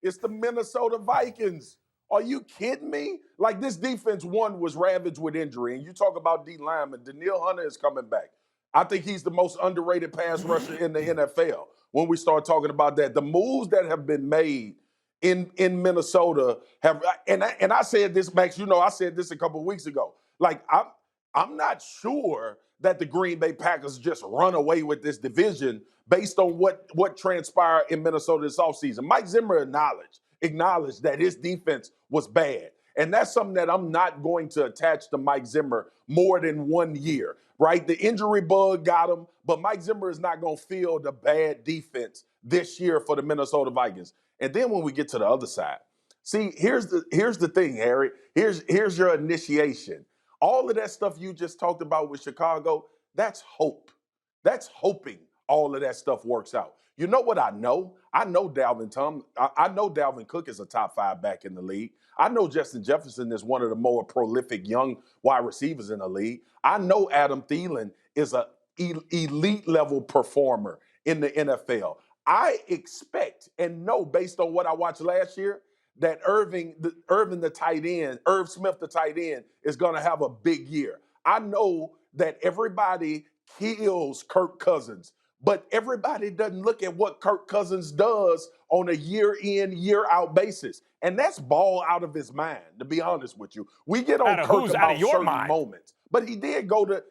It's the Minnesota Vikings. Are you kidding me? Like, this defense, one, was ravaged with injury. And you talk about D lineman, Daniil Hunter is coming back. I think he's the most underrated pass rusher in the NFL when we start talking about that. The moves that have been made in Minnesota have, and I said this, Max, I said this a couple of weeks ago. Like, I'm not sure that the Green Bay Packers just run away with this division based on what transpired in Minnesota this offseason. Mike Zimmer acknowledged that his defense was bad. And that's something that I'm not going to attach to Mike Zimmer more than 1 year, right? The injury bug got him, but Mike Zimmer is not going to field a bad defense this year for the Minnesota Vikings. And then when we get to the other side, see, here's the thing, Harry. Here's your initiation. All of that stuff you just talked about with Chicago, that's hope. That's hoping all of that stuff works out. You know what I know? I know I know Dalvin Cook is a top 5 back in the league. I know Justin Jefferson is one of the more prolific young wide receivers in the league. I know Adam Thielen is an elite level performer in the NFL. I expect and know, based on what I watched last year, that Irv Smith, the tight end, is going to have a big year. I know that everybody kills Kirk Cousins, but everybody doesn't look at what Kirk Cousins does on a year-in, year-out basis. And that's ball out of his mind, to be honest with you. We get on Kirk about certain moments. But he did go to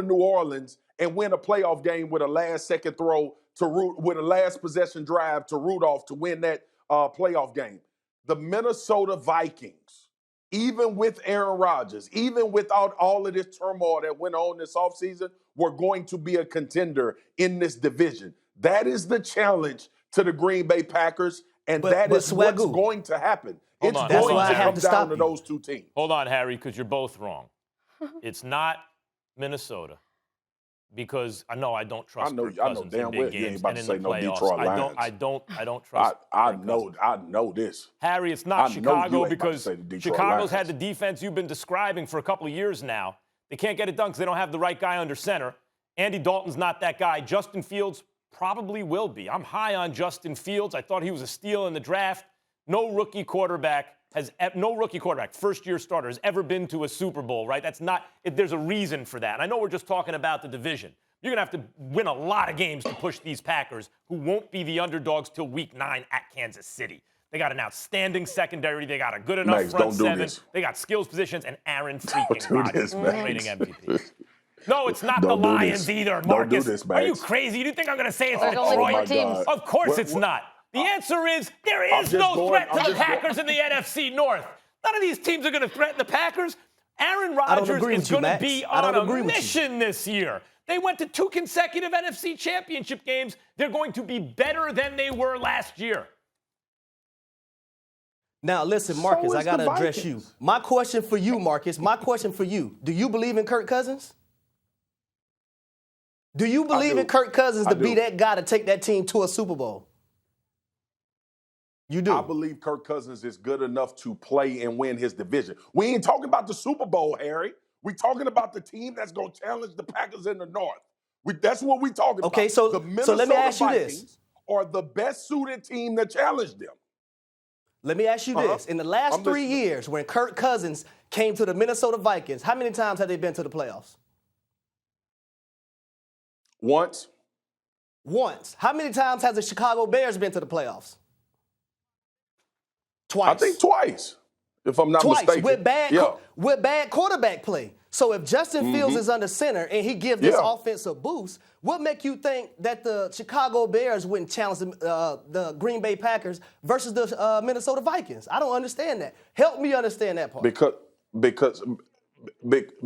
New Orleans and win a playoff game with a last-second throw with a last possession drive to Rudolph to win that playoff game. The Minnesota Vikings, even with Aaron Rodgers, even without all of this turmoil that went on this offseason, were going to be a contender in this division. That is the challenge to the Green Bay Packers, and that is what's going to happen. It's going to come down to those two teams. Hold on, Harry, because you're both wrong. It's not Minnesota. Because I don't trust Kirk Cousins in big games and in the playoffs. I don't trust. I know this. Harry, it's not Chicago because Chicago's had the defense you've been describing for a couple of years now. They can't get it done because they don't have the right guy under center. Andy Dalton's not that guy. Justin Fields probably will be. I'm high on Justin Fields. I thought he was a steal in the draft. No rookie quarterback, first-year starter, has ever been to a Super Bowl, right? There's a reason for that. And I know we're just talking about the division. You're going to have to win a lot of games to push these Packers, who won't be the underdogs till Week 9 at Kansas City. They got an outstanding secondary. They got a good enough front seven. They got skills positions, and Aaron freaking Rodgers, rating MVP. No, it's not the Lions either, Marcus. Are you crazy? You think I'm going to say it's Detroit? Of course it's not. The answer is there is no threat to the Packers in the NFC North. None of these teams are going to threaten the Packers. Aaron Rodgers is going to be on a mission this year. They went to 2 consecutive NFC championship games. They're going to be better than they were last year. Now, listen, Marcus, I got to address you. My question for you, Marcus, do you believe in Kirk Cousins? Do you believe in Kirk Cousins to be that guy to take that team to a Super Bowl? You do. I believe Kirk Cousins is good enough to play and win his division. We ain't talking about the Super Bowl, Harry. We're talking about the team that's going to challenge the Packers in the North. That's what we're talking about. Okay, so let me ask you this. Are the best suited team that challenged them. Let me ask you this. In the last 3 years, when Kirk Cousins came to the Minnesota Vikings, how many times have they been to the playoffs? Once. How many times has the Chicago Bears been to the playoffs? Twice. I think twice, if I'm not mistaken. With bad quarterback play. So if Justin Fields is under center and he gives this offense a boost, what make you think that the Chicago Bears wouldn't challenge the Green Bay Packers versus the Minnesota Vikings? I don't understand that. Help me understand that part.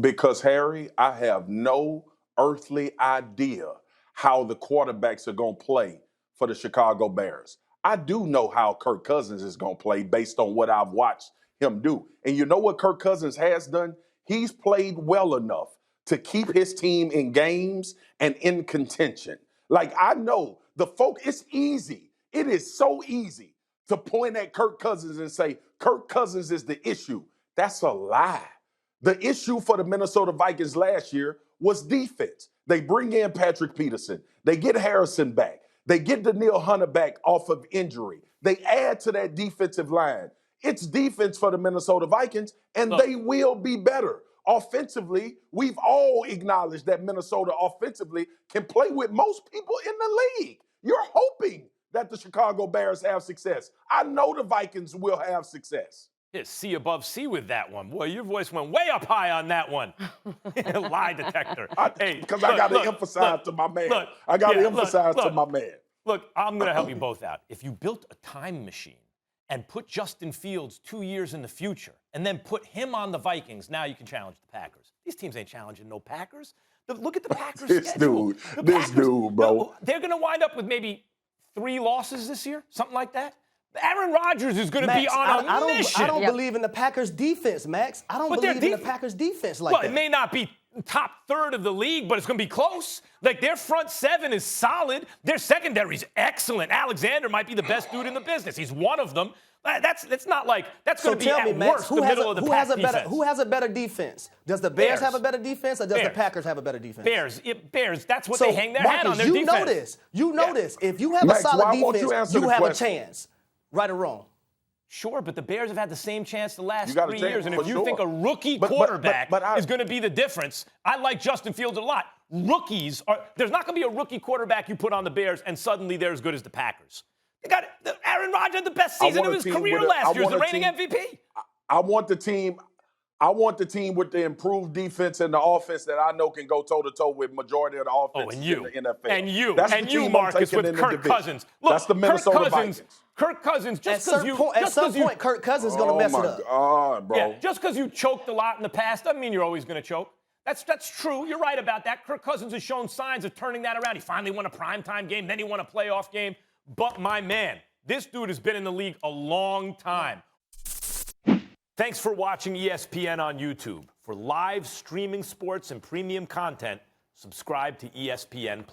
Because Harry, I have no earthly idea how the quarterbacks are going to play for the Chicago Bears. I do know how Kirk Cousins is going to play based on what I've watched him do. And you know what Kirk Cousins has done? He's played well enough to keep his team in games and in contention. Like, I know it's easy. It is so easy to point at Kirk Cousins and say, Kirk Cousins is the issue. That's a lie. The issue for the Minnesota Vikings last year was defense. They bring in Patrick Peterson. They get Harrison back. They get Daniil Hunter back off of injury. They add to that defensive line. It's defense for the Minnesota Vikings, and they will be better. Offensively, we've all acknowledged that Minnesota offensively can play with most people in the league. You're hoping that the Chicago Bears have success. I know the Vikings will have success. Yeah, C above C with that one. Boy, your voice went way up high on that one. Lie detector. Because I got to emphasize to my man. I got to emphasize to my man. Look, I'm going to help you both out. If you built a time machine and put Justin Fields 2 years in the future and then put him on the Vikings, now you can challenge the Packers. These teams ain't challenging no Packers. Look at the Packers schedule. This dude, bro. They're going to wind up with maybe 3 losses this year, something like that. Aaron Rodgers is going to be on a mission. I don't believe in the Packers defense, Max. I don't believe in the Packers defense like that. Well, it may not be top third of the league, but it's going to be close. Like, their front seven is solid. Their secondary's excellent. Alexander might be the best dude in the business. He's one of them. That's not like that's going to be at worst the middle of the pack defense. Who has a better defense? Does the Bears have a better defense, or does the Packers have a better defense? Bears. That's what they hang their hat on. Their defense. You know this. If you have a solid defense, you have a chance. Right or wrong? Sure, but the Bears have had the same chance the last 3 years. And if you think a rookie quarterback is going to be the difference, I like Justin Fields a lot. Rookies there's not going to be a rookie quarterback you put on the Bears and suddenly they're as good as the Packers. They got Aaron Rodgers had the best season of his career last year. He's the reigning MVP. I want the team with the improved defense and the offense that I know can go toe-to-toe with majority of the offense in the NFL. And you, Marcus, with Kirk Cousins. Look, that's the Minnesota Vikings. Kirk Cousins, at some point, Kirk Cousins is going to mess it up. God, bro. Yeah, just because you choked a lot in the past doesn't mean you're always going to choke. That's true. You're right about that. Kirk Cousins has shown signs of turning that around. He finally won a primetime game. Then he won a playoff game. But, my man, this dude has been in the league a long time. Thanks for watching ESPN on YouTube. For live streaming sports and premium content, subscribe to ESPN+.